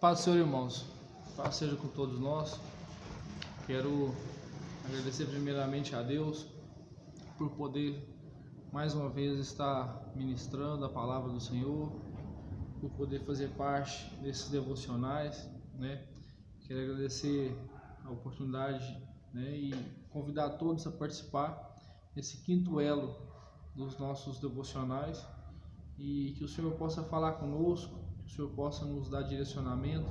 Paz do Senhor, irmãos. Paz seja com todos nós. Quero agradecer primeiramente a Deus por poder mais uma vez estar ministrando a palavra do Senhor, por poder fazer parte desses devocionais, né? Quero agradecer a oportunidade, né, e convidar todos a participar desse quinto elo dos nossos devocionais, e que o Senhor possa falar conosco, que o Senhor possa nos dar direcionamento,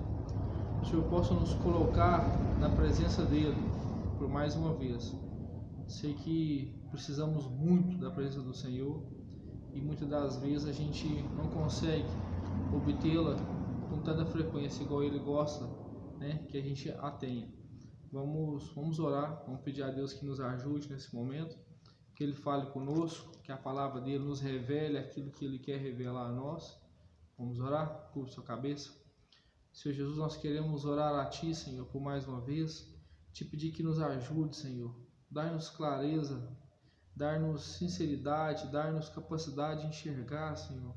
que o Senhor possa nos colocar na presença dEle por mais uma vez. Sei que precisamos muito da presença do Senhor e muitas das vezes a gente não consegue obtê-la com tanta frequência igual Ele gosta, né, que a gente a tenha. Vamos orar, vamos pedir a Deus que nos ajude nesse momento, que Ele fale conosco, que a palavra dEle nos revele aquilo que Ele quer revelar a nós. Vamos orar? Curva sua cabeça. Senhor Jesus, nós queremos orar a Ti, Senhor, por mais uma vez, te pedir que nos ajude, Senhor, dar-nos clareza, dar-nos sinceridade, dar-nos capacidade de enxergar, Senhor,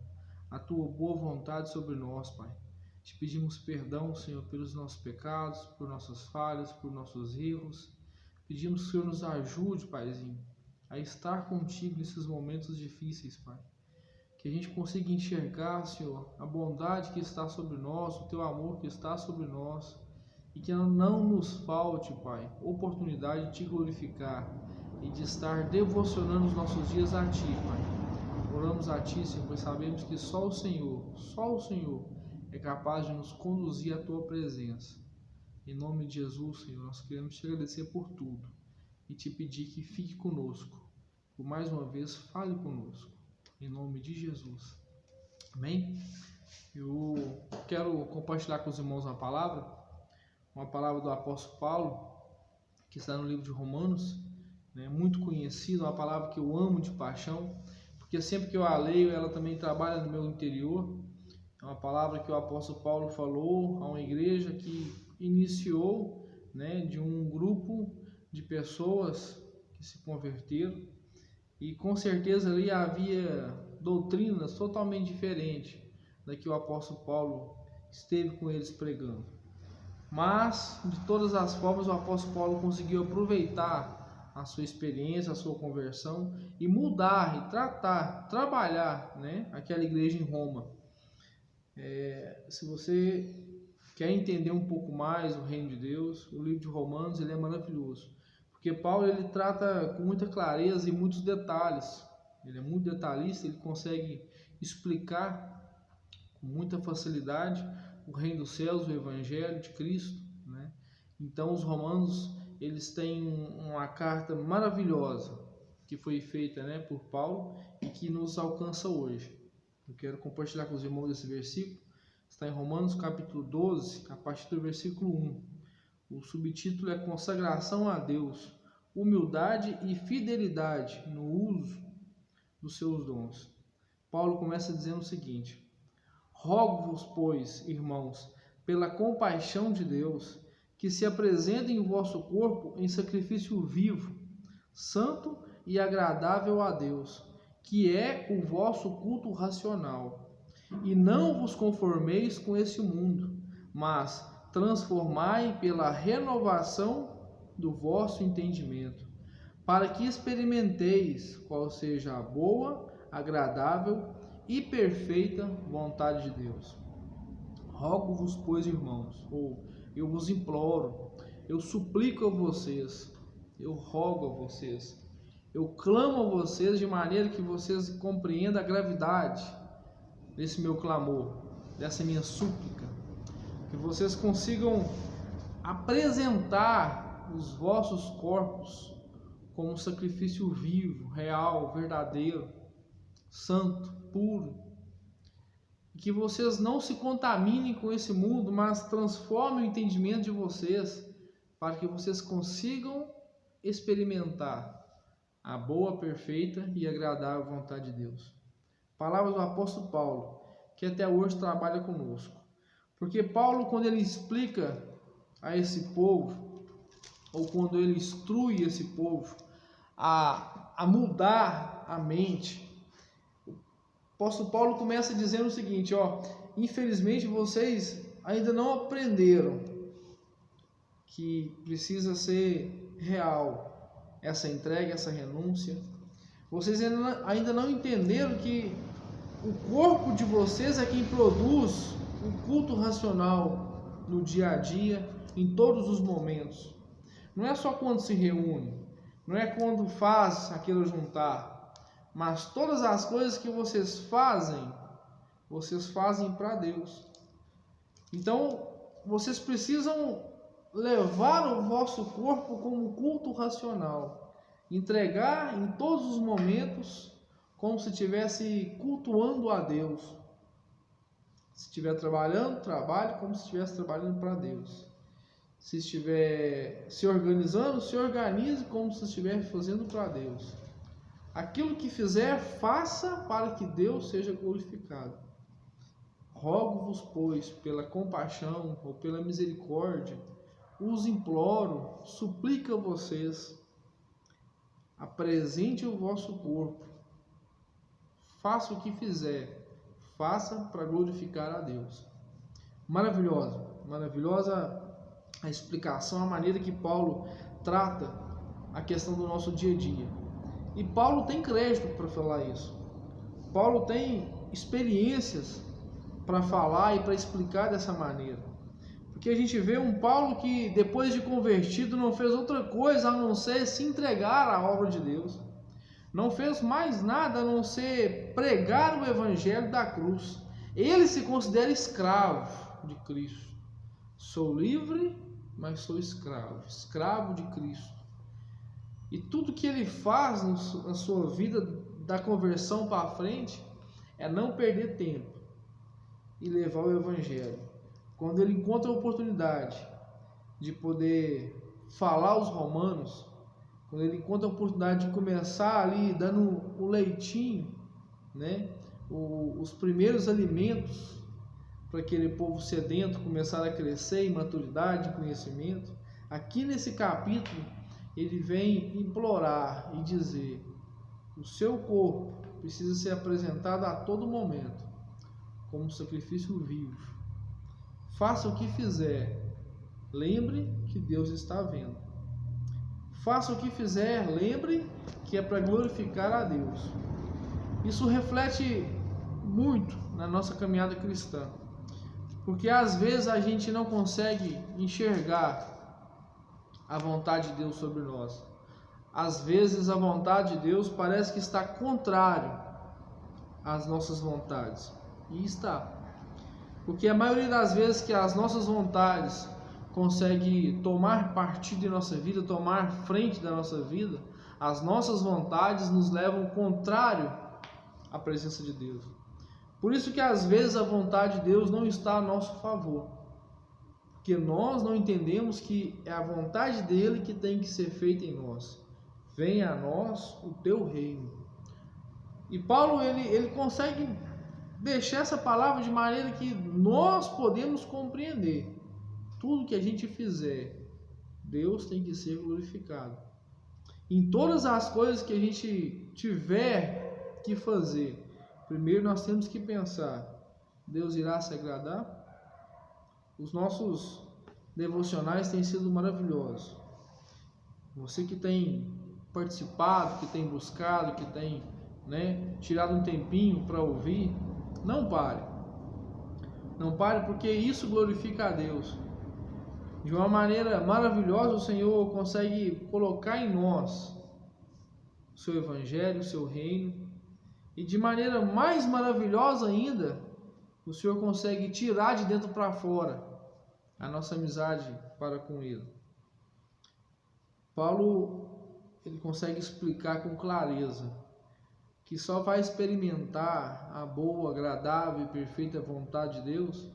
a Tua boa vontade sobre nós, Pai. Te pedimos perdão, Senhor, pelos nossos pecados, por nossas falhas, por nossos erros. Pedimos que o Senhor nos ajude, Paizinho, a estar contigo nesses momentos difíceis, Pai. Que a gente consiga enxergar, Senhor, a bondade que está sobre nós, o Teu amor que está sobre nós, e que não nos falte, Pai, oportunidade de Te glorificar e de estar devocionando os nossos dias a Ti, Pai. Oramos a Ti, Senhor, pois sabemos que só o Senhor é capaz de nos conduzir à Tua presença. Em nome de Jesus, Senhor, nós queremos Te agradecer por tudo e Te pedir que fique conosco. Por mais uma vez, fale conosco. Em nome de Jesus. Amém? Eu quero compartilhar com os irmãos uma palavra do apóstolo Paulo, que está no livro de Romanos, né? Muito conhecida, uma palavra que eu amo de paixão, porque sempre que eu a leio, ela também trabalha no meu interior. É uma palavra que o apóstolo Paulo falou a uma igreja que iniciou, né, de um grupo de pessoas que se converteram, e com certeza ali havia doutrinas totalmente diferentes da que o apóstolo Paulo esteve com eles pregando. Mas, de todas as formas, o apóstolo Paulo conseguiu aproveitar a sua experiência, a sua conversão, e mudar, e trabalhar, né, aquela igreja em Roma. Se você quer entender um pouco mais o reino de Deus, o livro de Romanos ele é maravilhoso. Porque Paulo ele trata com muita clareza e muitos detalhes. Ele é muito detalhista, ele consegue explicar com muita facilidade o reino dos céus, o evangelho de Cristo, né? Então os romanos eles têm uma carta maravilhosa que foi feita, né, por Paulo e que nos alcança hoje. Eu quero compartilhar com os irmãos esse versículo. Está em Romanos capítulo 12, a partir do versículo 1. O subtítulo é Consagração a Deus, Humildade e Fidelidade no uso dos seus dons. Paulo começa dizendo o seguinte: Rogo-vos, pois, irmãos, pela compaixão de Deus, que se apresentem o vosso corpo em sacrifício vivo, santo e agradável a Deus, que é o vosso culto racional. E não vos conformeis com esse mundo, mas transformai pela renovação do vosso entendimento, para que experimenteis qual seja a boa, agradável e perfeita vontade de Deus. Rogo-vos, pois, irmãos, ou eu vos imploro, eu suplico a vocês, eu rogo a vocês, eu clamo a vocês de maneira que vocês compreendam a gravidade desse meu clamor, dessa minha súplica, que vocês consigam apresentar os vossos corpos como um sacrifício vivo, real, verdadeiro, santo, puro, e que vocês não se contaminem com esse mundo, mas transformem o entendimento de vocês para que vocês consigam experimentar a boa, perfeita e agradável vontade de Deus. Palavras do apóstolo Paulo, que até hoje trabalha conosco. Porque Paulo, quando ele explica a esse povo, ou quando ele instrui esse povo a mudar a mente, o apóstolo Paulo começa dizendo o seguinte: infelizmente vocês ainda não aprenderam que precisa ser real essa entrega, essa renúncia, vocês ainda não entenderam que o corpo de vocês é quem produz o culto racional no dia a dia, em todos os momentos. Não é só quando se reúne, não é quando faz aquilo juntar, mas todas as coisas que vocês fazem para Deus. Então, vocês precisam levar o vosso corpo como culto racional, entregar em todos os momentos como se estivesse cultuando a Deus. Se estiver trabalhando, trabalhe como se estivesse trabalhando para Deus. Se estiver se organizando, se organize como se estiver fazendo para Deus. Aquilo que fizer, faça para que Deus seja glorificado. Rogo-vos, pois, pela compaixão ou pela misericórdia, os imploro, suplico a vocês, apresente o vosso corpo, faça o que fizer, faça para glorificar a Deus. Maravilhosa a explicação, a maneira que Paulo trata a questão do nosso dia a dia. E Paulo tem crédito para falar isso. Paulo tem experiências para falar e para explicar dessa maneira. Porque a gente vê um Paulo que depois de convertido não fez outra coisa a não ser se entregar à obra de Deus. Não fez mais nada a não ser pregar o evangelho da cruz. Ele se considera escravo de Cristo. Sou livre, mas sou escravo de Cristo. E tudo que ele faz na sua vida da conversão para frente é não perder tempo e levar o evangelho. Quando ele encontra a oportunidade de poder falar aos romanos, quando ele encontra a oportunidade de começar ali dando o leitinho, né, os primeiros alimentos para aquele povo sedento começar a crescer em maturidade, em conhecimento, aqui nesse capítulo ele vem implorar e dizer: o seu corpo precisa ser apresentado a todo momento como sacrifício vivo. Faça o que fizer, lembre que Deus está vendo. Faça o que fizer, lembre que é para glorificar a Deus. Isso reflete muito na nossa caminhada cristã, porque às vezes a gente não consegue enxergar a vontade de Deus sobre nós. Às vezes a vontade de Deus parece que está contrário às nossas vontades. E está. Porque a maioria das vezes que as nossas vontades conseguem tomar partido em nossa vida, tomar frente da nossa vida, as nossas vontades nos levam contrário à presença de Deus. Por isso que às vezes a vontade de Deus não está a nosso favor. Porque nós não entendemos que é a vontade dele que tem que ser feita em nós. Venha a nós o teu reino. E Paulo ele consegue deixar essa palavra de maneira que nós podemos compreender. Tudo que a gente fizer, Deus tem que ser glorificado. Em todas as coisas que a gente tiver que fazer, primeiro nós temos que pensar: Deus irá se agradar? Os nossos devocionais têm sido maravilhosos. Você que tem participado, que tem buscado, que tem, tirado um tempinho para ouvir, não pare. Não pare, porque isso glorifica a Deus. De uma maneira maravilhosa, o Senhor consegue colocar em nós o seu evangelho, o seu reino. E de maneira mais maravilhosa ainda, o Senhor consegue tirar de dentro para fora a nossa amizade para com Ele. Paulo, ele consegue explicar com clareza que só vai experimentar a boa, agradável e perfeita vontade de Deus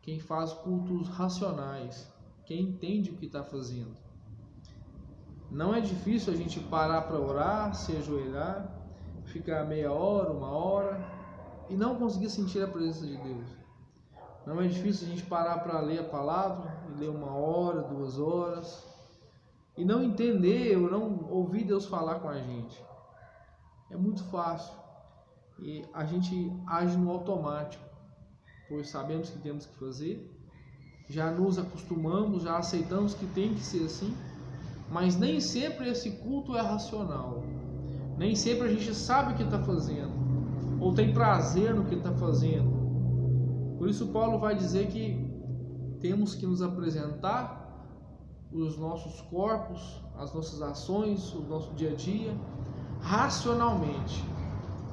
quem faz cultos racionais, quem entende o que está fazendo. Não é difícil a gente parar para orar, se ajoelhar, ficar meia hora, uma hora e não conseguir sentir a presença de Deus. Não é difícil a gente parar para ler a palavra e ler 1 hora, 2 horas e não entender ou não ouvir Deus falar com a gente. É muito fácil e a gente age no automático. pois sabemos que temos que fazer, já nos acostumamos, já aceitamos que tem que ser assim, mas nem sempre esse culto é racional, nem sempre a gente sabe o que está fazendo, ou tem prazer no que está fazendo. Por isso Paulo vai dizer que temos que nos apresentar os nossos corpos, as nossas ações, o nosso dia a dia, racionalmente.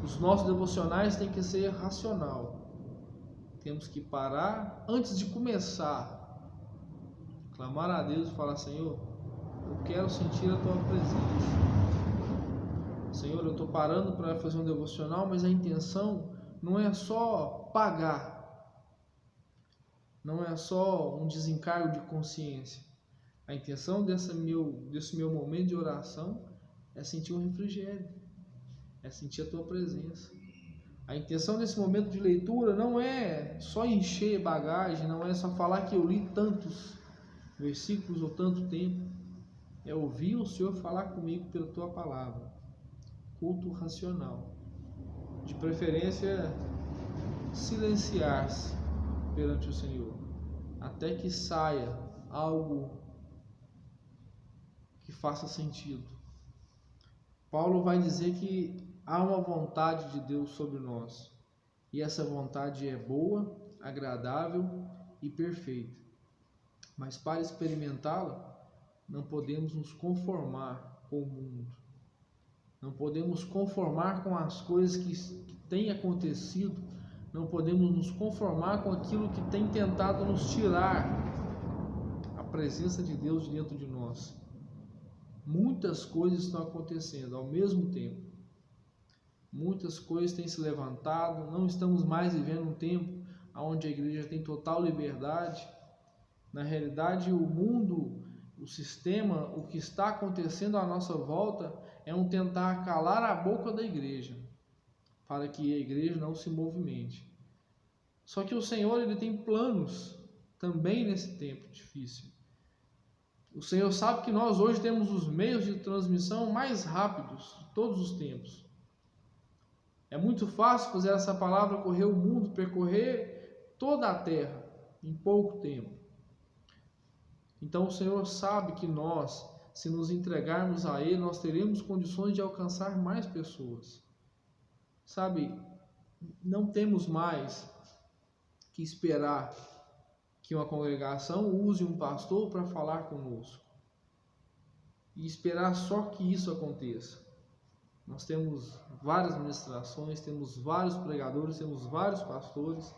Os nossos devocionais têm que ser racional. Temos que parar antes de começar, clamar a Deus e falar: Senhor, eu quero sentir a Tua presença. Senhor, eu estou parando para fazer um devocional, mas a intenção não é só pagar, não é só um desencargo de consciência. A intenção desse meu momento de oração é sentir um refrigério, é sentir a Tua presença. A intenção desse momento de leitura não é só encher bagagem, não é só falar que eu li tantos versículos ou tanto tempo. É ouvir o Senhor falar comigo pela Tua palavra. Culto racional. De preferência, silenciar-se perante o Senhor, até que saia algo que faça sentido. Paulo vai dizer que há uma vontade de Deus sobre nós, e essa vontade é boa, agradável e perfeita. Mas para experimentá-la, não podemos nos conformar com o mundo. Não podemos conformar com as coisas que têm acontecido. Não podemos nos conformar com aquilo que tem tentado nos tirar a presença de Deus dentro de nós. Muitas coisas estão acontecendo ao mesmo tempo. Muitas coisas têm se levantado. Não estamos mais vivendo um tempo onde a igreja tem total liberdade. Na realidade, o mundo, o sistema, o que está acontecendo à nossa volta é um tentar calar a boca da igreja, para que a igreja não se movimente. Só que o Senhor, Ele tem planos também nesse tempo difícil. O Senhor sabe que nós hoje temos os meios de transmissão mais rápidos de todos os tempos. É muito fácil fazer essa palavra correr o mundo, percorrer toda a terra em pouco tempo. Então o Senhor sabe que nós, se nos entregarmos a Ele, nós teremos condições de alcançar mais pessoas. Sabe, não temos mais que esperar que uma congregação use um pastor para falar conosco e esperar só que isso aconteça. Nós temos várias ministrações, temos vários pregadores, temos vários pastores.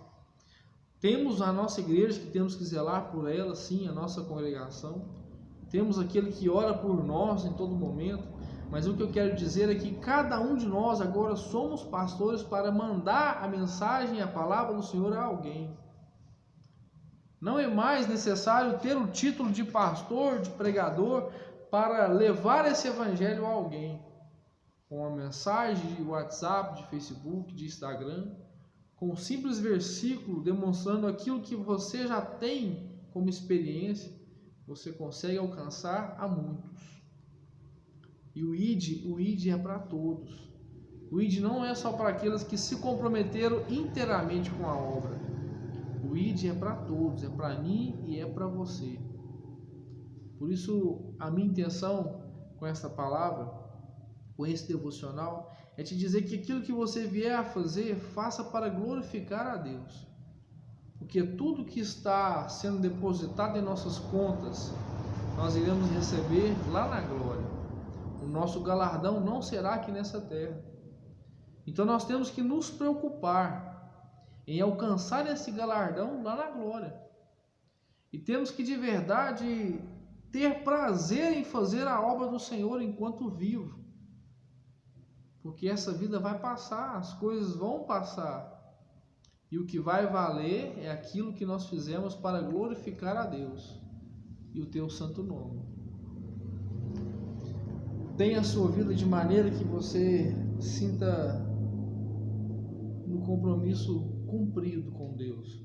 Temos a nossa igreja que temos que zelar por ela, sim, a nossa congregação. Temos aquele que ora por nós em todo momento. Mas o que eu quero dizer é que cada um de nós agora somos pastores para mandar a mensagem, a palavra do Senhor a alguém. Não é mais necessário ter o título de pastor, de pregador, para levar esse evangelho a alguém. Com uma mensagem de WhatsApp, de Facebook, de Instagram, com um simples versículo demonstrando aquilo que você já tem como experiência, você consegue alcançar a muitos. E o ID é para todos. O ID não é só para aqueles que se comprometeram inteiramente com a obra. O ID é para todos, é para mim e é para você. Por isso, a minha intenção com esta palavra, com esse devocional, é te dizer que aquilo que você vier a fazer, faça para glorificar a Deus. Porque tudo que está sendo depositado em nossas contas, nós iremos receber lá na glória. O nosso galardão não será aqui nessa terra. Então nós temos que nos preocupar em alcançar esse galardão lá na glória. E temos que de verdade ter prazer em fazer a obra do Senhor enquanto vivo. Porque essa vida vai passar, as coisas vão passar. E o que vai valer é aquilo que nós fizemos para glorificar a Deus e o teu santo nome. Tenha a sua vida de maneira que você sinta no compromisso cumprido com Deus.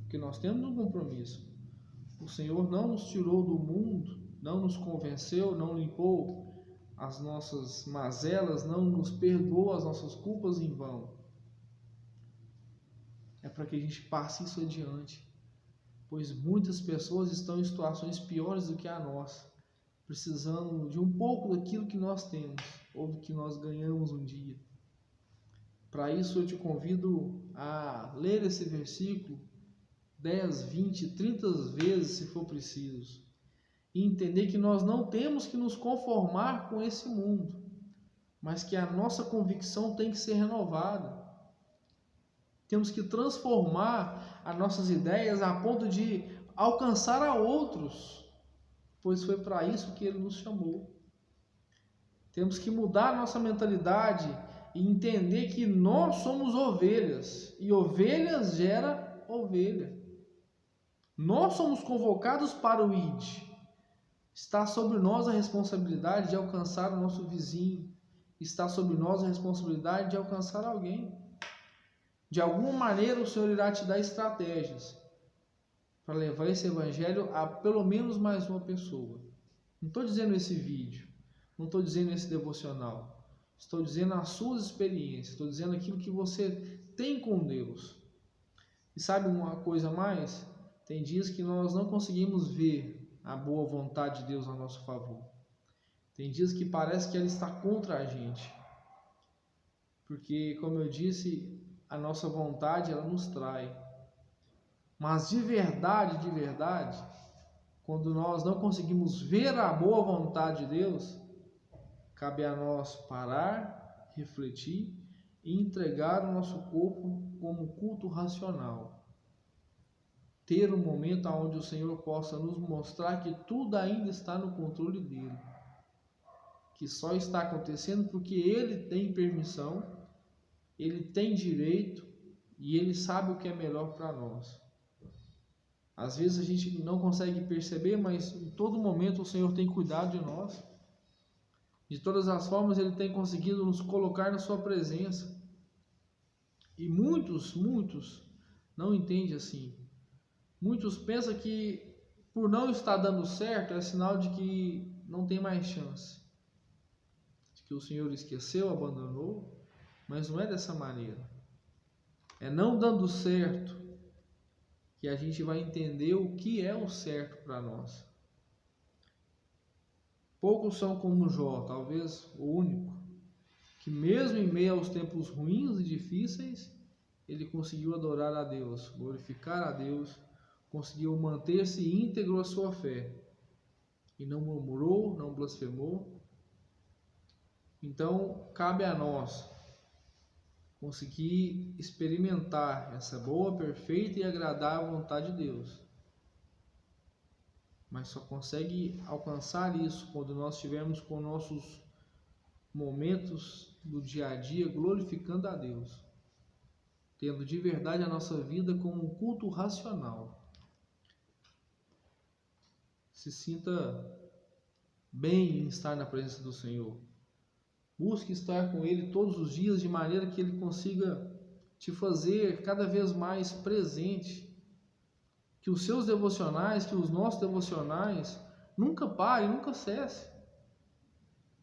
Porque nós temos um compromisso. O Senhor não nos tirou do mundo, não nos convenceu, não limpou as nossas mazelas, não nos perdoou as nossas culpas em vão. é para que a gente passe isso adiante, pois muitas pessoas estão em situações piores do que a nossa, precisando de um pouco daquilo que nós temos ou do que nós ganhamos um dia. Para isso eu te convido a ler esse versículo 10, 20, 30 vezes se for preciso, e entender que nós não temos que nos conformar com esse mundo, mas que a nossa convicção tem que ser renovada. Temos que transformar as nossas ideias a ponto de alcançar a outros, pois foi para isso que Ele nos chamou. Temos que mudar a nossa mentalidade e entender que nós somos ovelhas, e ovelhas gera ovelha. Nós somos convocados para o ID. Está sobre nós a responsabilidade de alcançar o nosso vizinho. Está sobre nós a responsabilidade de alcançar alguém. De alguma maneira o Senhor irá te dar estratégias para levar esse evangelho a pelo menos mais uma pessoa. Não estou dizendo esse vídeo, não estou dizendo esse devocional. Estou dizendo as suas experiências, estou dizendo aquilo que você tem com Deus. E sabe uma coisa a mais? Tem dias que nós não conseguimos ver a boa vontade de Deus a nosso favor. Tem dias que parece que ela está contra a gente. Porque, como eu disse, a nossa vontade ela nos trai. Mas de verdade, quando nós não conseguimos ver a boa vontade de Deus, cabe a nós parar, refletir e entregar o nosso corpo como culto racional. Ter um momento onde o Senhor possa nos mostrar que tudo ainda está no controle dele. Que só está acontecendo porque ele tem permissão, ele tem direito e ele sabe o que é melhor para nós. Às vezes a gente não consegue perceber, mas em todo momento o Senhor tem cuidado de nós. De todas as formas ele tem conseguido nos colocar na sua presença. E muitos não entendem assim. Muitos pensam que por não estar dando certo é sinal de que não tem mais chance. De que o Senhor esqueceu, abandonou. Mas não é dessa maneira. É não dando certo que a gente vai entender o que é o certo para nós. Poucos são como Jó, talvez o único, que mesmo em meio aos tempos ruins e difíceis, ele conseguiu adorar a Deus, glorificar a Deus, conseguiu manter-se íntegro à sua fé, e não murmurou, não blasfemou. Então, cabe a nós conseguir experimentar essa boa, perfeita e agradável vontade de Deus. Mas só consegue alcançar isso quando nós estivermos com nossos momentos do dia a dia glorificando a Deus, tendo de verdade a nossa vida como um culto racional. Se sinta bem em estar na presença do Senhor. Busque estar com Ele todos os dias de maneira que Ele consiga te fazer cada vez mais presente. Que os seus devocionais, que os nossos devocionais nunca parem, nunca cessem.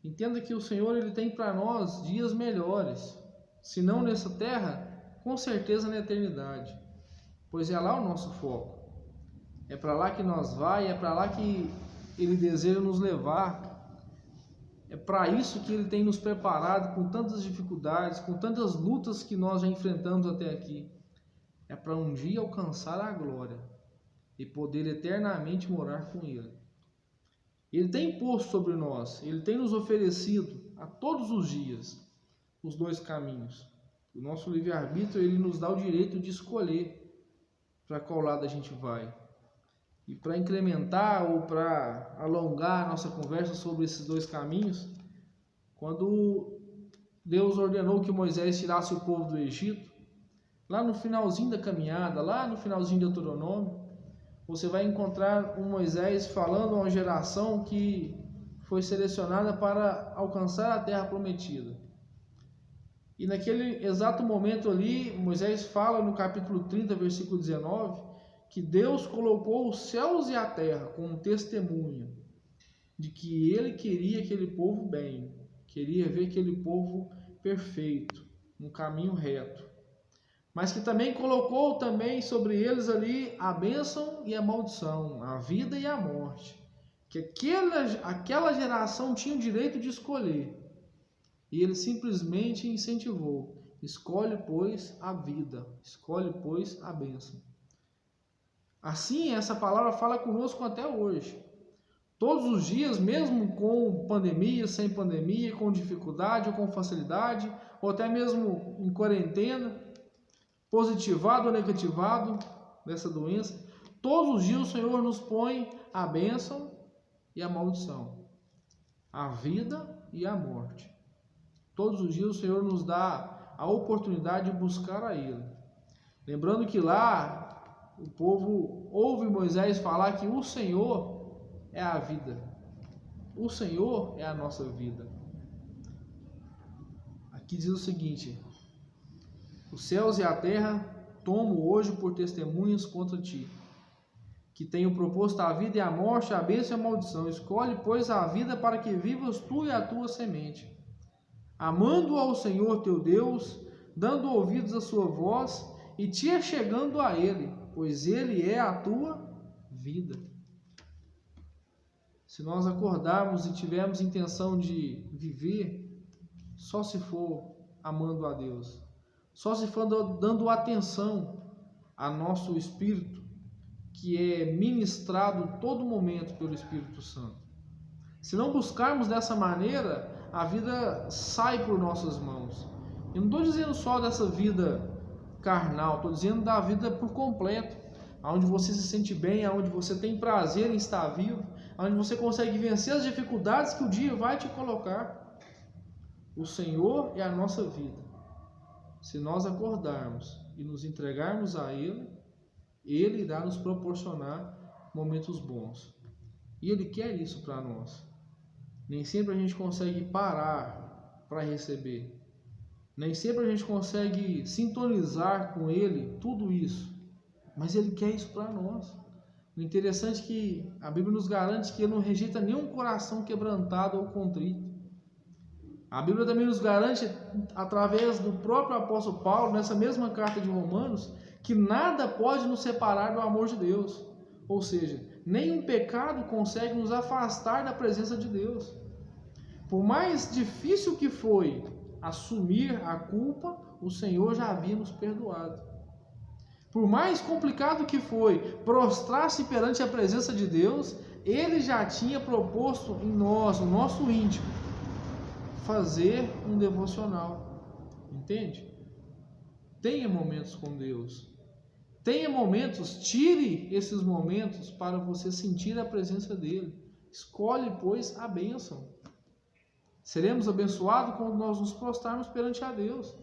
Entenda que o Senhor ele tem para nós dias melhores. Se não nessa terra, com certeza na eternidade. Pois é lá o nosso foco. É para lá que nós vamos, é para lá que Ele deseja nos levar. É para isso que Ele tem nos preparado com tantas dificuldades, com tantas lutas que nós já enfrentamos até aqui. É para um dia alcançar a glória e poder eternamente morar com Ele. Ele tem posto sobre nós, Ele tem nos oferecido a todos os dias os dois caminhos. O nosso livre-arbítrio, Ele nos dá o direito de escolher para qual lado a gente vai. E para incrementar ou para alongar a nossa conversa sobre esses dois caminhos, quando Deus ordenou que Moisés tirasse o povo do Egito, lá no finalzinho da caminhada, lá no finalzinho de Deuteronômio, você vai encontrar um Moisés falando a uma geração que foi selecionada para alcançar a terra prometida. E naquele exato momento ali, Moisés fala no capítulo 30, versículo 19, que Deus colocou os céus e a terra como testemunha de que Ele queria aquele povo bem, queria ver aquele povo perfeito, no caminho reto. mas que também colocou também sobre eles ali a bênção e a maldição, a vida e a morte, que aquela geração tinha o direito de escolher, e ele simplesmente incentivou: escolhe, pois, a vida, escolhe, pois, a bênção. Assim, essa palavra fala conosco até hoje. Todos os dias, mesmo com pandemia, sem pandemia, com dificuldade ou com facilidade, ou até mesmo em quarentena, positivado ou negativado dessa doença, todos os dias o Senhor nos põe a bênção e a maldição, a vida e a morte. Todos os dias o Senhor nos dá a oportunidade de buscar a Ele. Lembrando que lá o povo ouve Moisés falar que o Senhor é a vida. O Senhor é a nossa vida. Aqui diz o seguinte: os céus e a terra tomo hoje por testemunhas contra ti, que tenho proposto a vida e a morte, a bênção e a maldição. Escolhe, pois, a vida para que vivas tu e a tua semente, amando ao Senhor teu Deus, dando ouvidos à sua voz e te achegando a Ele, pois Ele é a tua vida. Se nós acordarmos e tivermos intenção de viver, só se for amando a Deus, só se for dando atenção a nosso espírito, que é ministrado todo momento pelo Espírito Santo. Se não buscarmos dessa maneira, a vida sai por nossas mãos. Eu não estou dizendo só dessa vida carnal, estou dizendo da vida por completo, onde você se sente bem, onde você tem prazer em estar vivo, onde você consegue vencer as dificuldades que o dia vai te colocar. O Senhor é a nossa vida. Se nós acordarmos e nos entregarmos a Ele, Ele irá nos proporcionar momentos bons. E Ele quer isso para nós. Nem sempre a gente consegue parar para receber. Nem sempre a gente consegue sintonizar com Ele tudo isso. Mas Ele quer isso para nós. O interessante é que a Bíblia nos garante que Ele não rejeita nenhum coração quebrantado ou contrito. A Bíblia também nos garante, através do próprio apóstolo Paulo, nessa mesma carta de Romanos, que nada pode nos separar do amor de Deus. Ou seja, nenhum pecado consegue nos afastar da presença de Deus. Por mais difícil que foi assumir a culpa, o Senhor já havia nos perdoado. Por mais complicado que foi prostrar-se perante a presença de Deus, Ele já tinha proposto em nós, no nosso íntimo, fazer um devocional. Entende? Tenha momentos com Deus. Tenha momentos, tire esses momentos para você sentir a presença dEle. Escolhe, pois, a bênção. Seremos abençoados quando nós nos prostrarmos perante a Deus.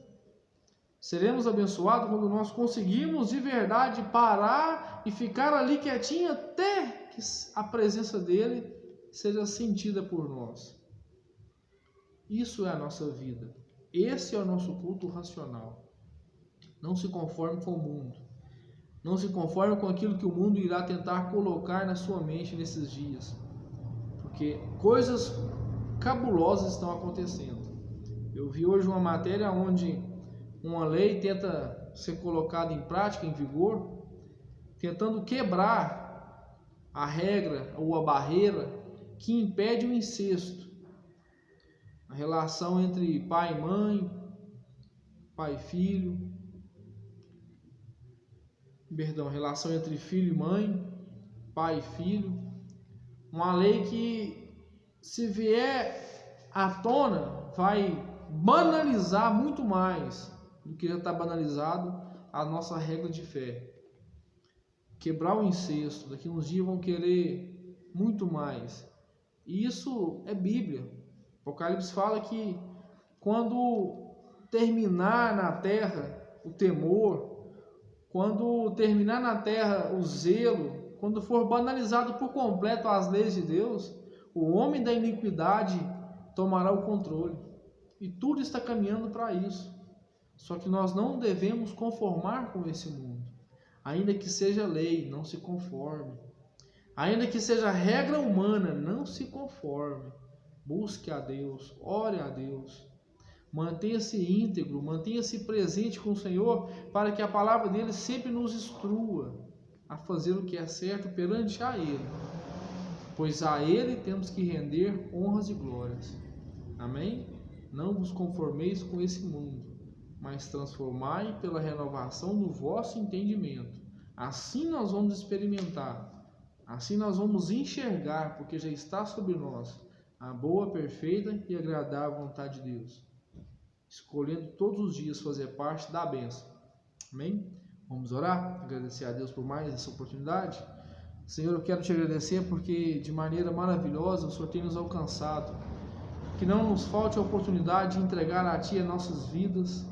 Seremos abençoados quando nós conseguirmos de verdade parar e ficar ali quietinho até que a presença dEle seja sentida por nós. Isso é a nossa vida. Esse é o nosso culto racional. Não se conforme com o mundo. Não se conforme com aquilo que o mundo irá tentar colocar na sua mente nesses dias. Porque coisas cabulosas estão acontecendo. Eu vi hoje uma matéria onde uma lei tenta ser colocada em prática, em vigor, tentando quebrar a regra ou a barreira que impede o incesto. A relação entre pai e mãe, pai e filho, relação entre filho e mãe, pai e filho. Uma lei que, se vier à tona, vai banalizar muito mais do que já está banalizado a nossa regra de fé. Quebrar o incesto, daqui uns dias vão querer muito mais. E isso é Bíblia. O Apocalipse fala que quando terminar na terra o temor, quando terminar na terra o zelo, quando for banalizado por completo as leis de Deus, o homem da iniquidade tomará o controle. E tudo está caminhando para isso. Só que nós não devemos conformar com esse mundo. Ainda que seja lei, não se conforme. Ainda que seja regra humana, não se conforme. Busque a Deus, ore a Deus. Mantenha-se íntegro, mantenha-se presente com o Senhor, para que a palavra dele sempre nos instrua a fazer o que é certo perante a Ele, pois a Ele temos que render honras e glórias. Amém? Não vos conformeis com esse mundo, mas transformai pela renovação do vosso entendimento. Assim nós vamos experimentar, assim nós vamos enxergar, porque já está sobre nós a boa, perfeita e agradável vontade de Deus, escolhendo todos os dias fazer parte da bênção. Amém? Vamos orar, agradecer a Deus por mais essa oportunidade. Senhor, eu quero te agradecer porque de maneira maravilhosa o Senhor tem nos alcançado. Que não nos falte a oportunidade de entregar a Ti as nossas vidas,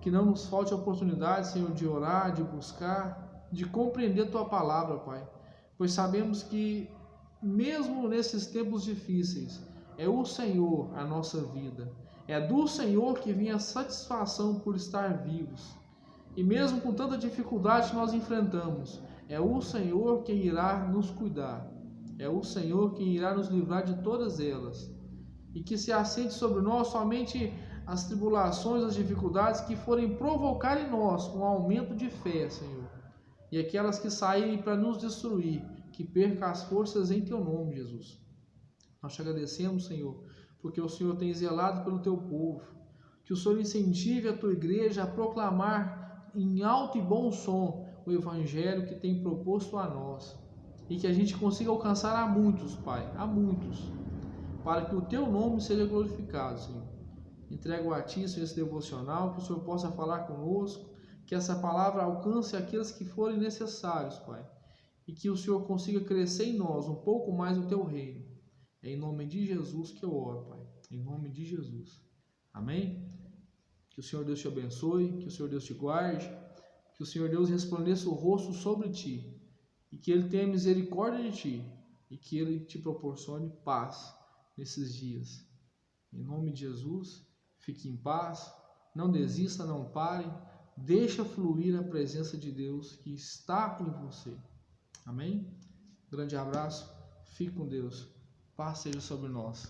que não nos falte a oportunidade, Senhor, de orar, de buscar, de compreender Tua palavra, Pai, pois sabemos que mesmo nesses tempos difíceis, é o Senhor a nossa vida, é do Senhor que vem a satisfação por estar vivos, e mesmo com tanta dificuldade que nós enfrentamos, é o Senhor quem irá nos cuidar, é o Senhor quem irá nos livrar de todas elas, e que se assente sobre nós somente as tribulações, as dificuldades que forem provocar em nós um aumento de fé, Senhor, e aquelas que saírem para nos destruir, que perca as forças em Teu nome, Jesus. Nós te agradecemos, Senhor, porque o Senhor tem zelado pelo Teu povo, que o Senhor incentive a Tua igreja a proclamar em alto e bom som o Evangelho que tem proposto a nós, e que a gente consiga alcançar a muitos, Pai, a muitos, para que o Teu nome seja glorificado, Senhor. Entrego a Ti, Senhor, esse devocional, que o Senhor possa falar conosco, que essa palavra alcance aqueles que forem necessários, Pai, e que o Senhor consiga crescer em nós um pouco mais o Teu reino. É em nome de Jesus que eu oro, Pai, em nome de Jesus. Amém? Que o Senhor Deus te abençoe, que o Senhor Deus te guarde, que o Senhor Deus resplandeça o rosto sobre ti, e que Ele tenha misericórdia de ti, e que Ele te proporcione paz nesses dias. Em nome de Jesus, fique em paz, não desista, não pare, deixa fluir a presença de Deus que está em você. Amém? Grande abraço, fique com Deus, paz seja sobre nós.